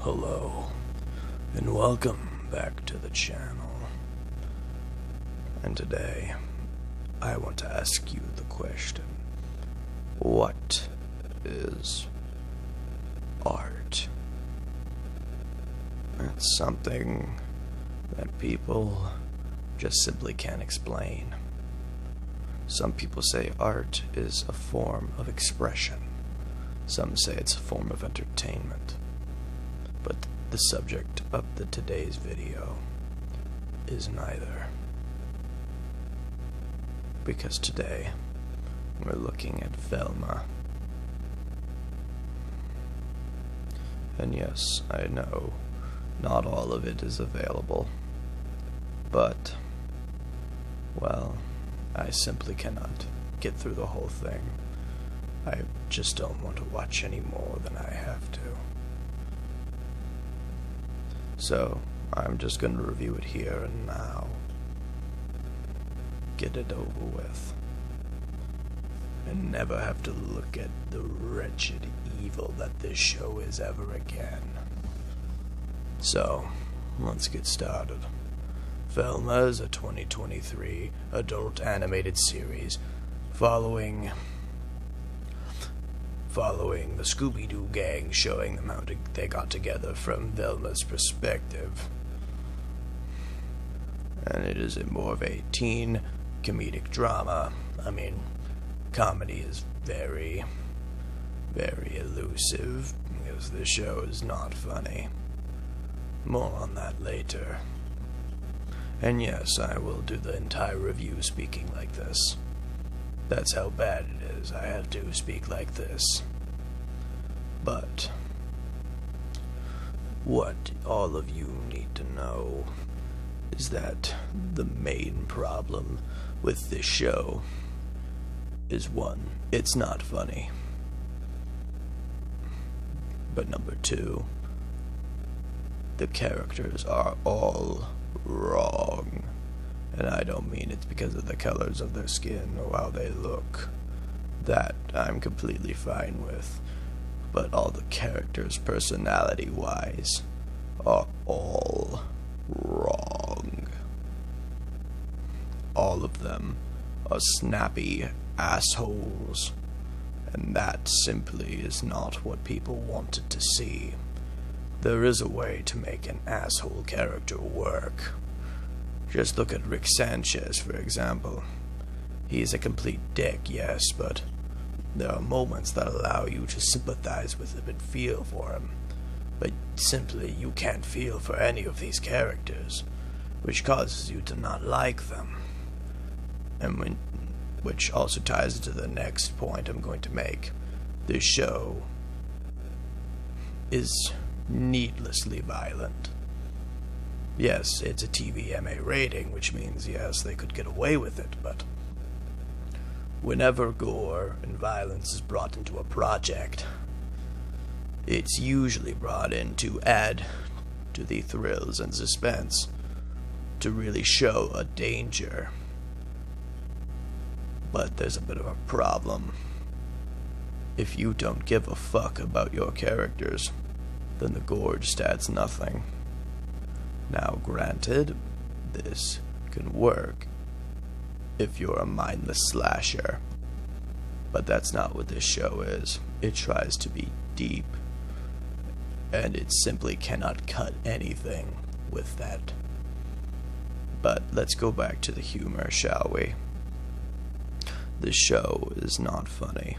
Hello, and welcome back to the channel. And today, I want to ask you the question, what is art? It's something that people just simply can't explain. Some people say art is a form of expression. Some say it's a form of entertainment. But the subject of today's video is neither. Because today, we're looking at Velma. And yes, I know, not all of it is available. But, well, I simply cannot get through the whole thing. I just don't want to watch any more than I have to. So, I'm just going to review it here and now. Get it over with. And never have to look at the wretched evil that this show is ever again. So, let's get started. Velma is a 2023 adult animated series following the Scooby-Doo gang, showing them how they got together from Velma's perspective. And it is more of a teen comedic drama. I mean, comedy is very, very elusive, because the show is not funny. More on that later. And yes, I will do the entire review speaking like this. That's how bad it is. I have to speak like this. But what all of you need to know is that the main problem with this show is, one, it's not funny. But number two, the characters are all wrong. And I don't mean it's because of the colors of their skin or how they look. That I'm completely fine with. But all the characters, personality-wise, are all wrong. All of them are snappy assholes. And that simply is not what people wanted to see. There is a way to make an asshole character work. Just look at Rick Sanchez, for example. He's a complete dick, yes, but there are moments that allow you to sympathize with him and feel for him. But simply, you can't feel for any of these characters, which causes you to not like them. And which also ties into the next point I'm going to make. This show is needlessly violent. Yes, it's a TVMA rating, which means, yes, they could get away with it, but whenever gore and violence is brought into a project, it's usually brought in to add to the thrills and suspense, to really show a danger. But there's a bit of a problem. If you don't give a fuck about your characters, then the gore just adds nothing. Now, granted, this can work if you're a mindless slasher, but that's not what this show is. It tries to be deep, and it simply cannot cut anything with that. But let's go back to the humor, shall we? This show is not funny,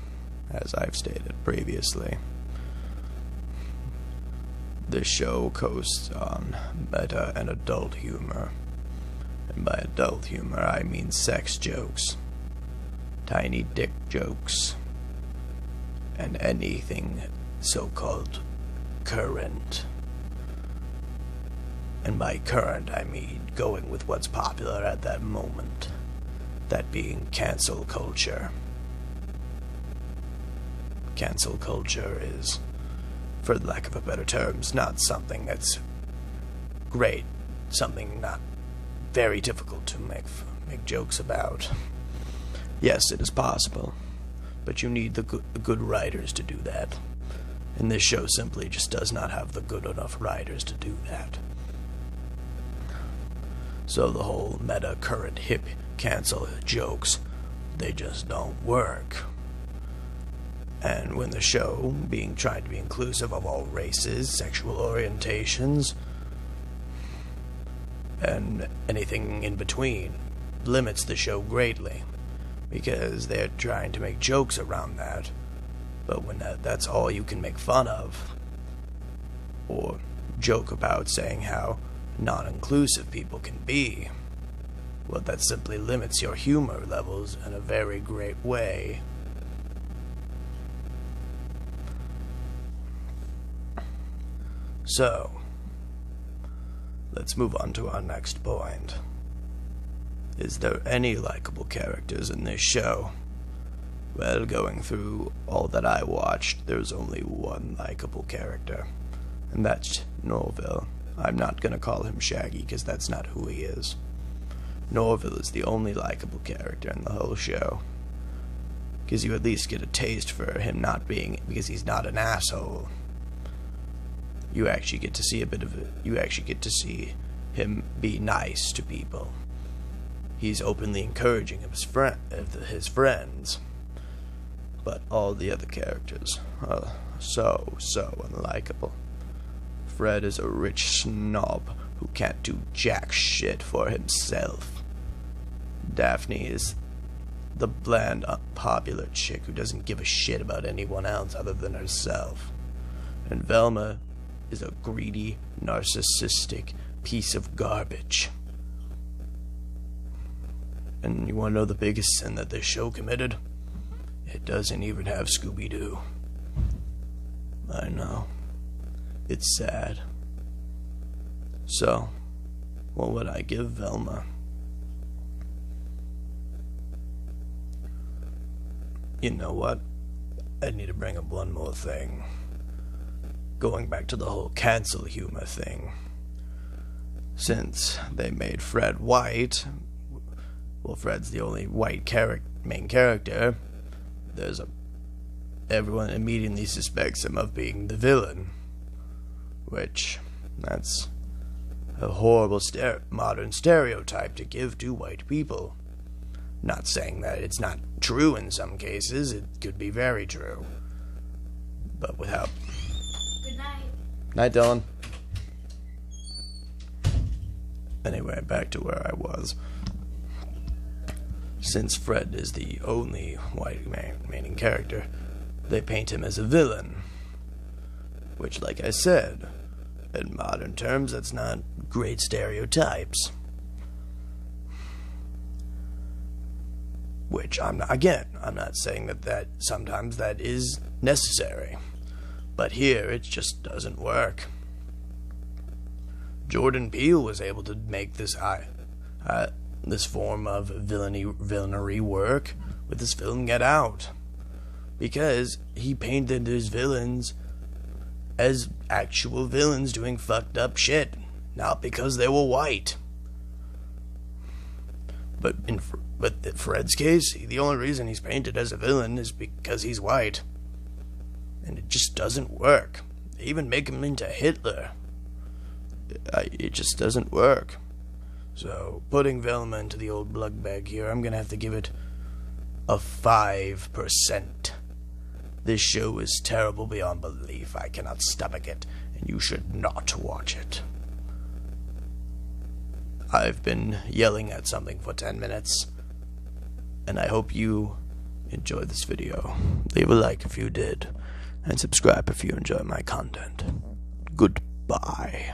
as I've stated previously. This show coasts on meta and adult humor. And by adult humor, I mean sex jokes, tiny dick jokes, and anything so-called current. And by current, I mean going with what's popular at that moment. That being cancel culture. Cancel culture is, for lack of a better terms, not something that's great, something not very difficult to make jokes about. Yes, it is possible, but you need the good writers to do that. And this show simply just does not have the good enough writers to do that. So the whole meta current hip cancel jokes, they just don't work. And when the show, being tried to be inclusive of all races, sexual orientations, and anything in between, limits the show greatly, because they're trying to make jokes around that. But when that's all you can make fun of, or joke about saying how non-inclusive people can be, well, that simply limits your humor levels in a very great way. So, let's move on to our next point. Is there any likable characters in this show? Well, going through all that I watched, there's only one likable character, and that's Norville. I'm not gonna call him Shaggy, because that's not who he is. Norville is the only likable character in the whole show, because you at least get a taste for him not being, because he's not an asshole. You actually get to see a bit of it. You actually get to see him be nice to people. He's openly encouraging of his friends. But all the other characters are so unlikable. Fred is a rich snob who can't do jack shit for himself. Daphne is the bland, unpopular chick who doesn't give a shit about anyone else other than herself. And Velma is a greedy, narcissistic piece of garbage. And you want to know the biggest sin that this show committed? It doesn't even have Scooby-Doo. I know. It's sad. So, what would I give Velma? You know what? I need to bring up one more thing. Going back to the whole cancel humor thing. Since they made Fred white, well, Fred's the only white main character, everyone immediately suspects him of being the villain, which, that's a horrible modern stereotype to give to white people. Not saying that it's not true in some cases, it could be very true, but without... Good night. Night, Dylan. Anyway, back to where I was. Since Fred is the only white main character, they paint him as a villain. Which, like I said, in modern terms, that's not great stereotypes. Which, I'm not saying that sometimes that is necessary. But here, it just doesn't work. Jordan Peele was able to make this form of villainy work with his film Get Out, because he painted his villains as actual villains doing fucked up shit, not because they were white. But in Fred's case, the only reason he's painted as a villain is because he's white, and it just doesn't work. They even make him into Hitler. It just doesn't work. So, putting Velma into the old blood bag here, I'm gonna have to give it a 5%. This show is terrible beyond belief. I cannot stomach it, and you should not watch it. I've been yelling at something for 10 minutes, and I hope you enjoyed this video. Leave a like if you did, and subscribe if you enjoy my content. Goodbye.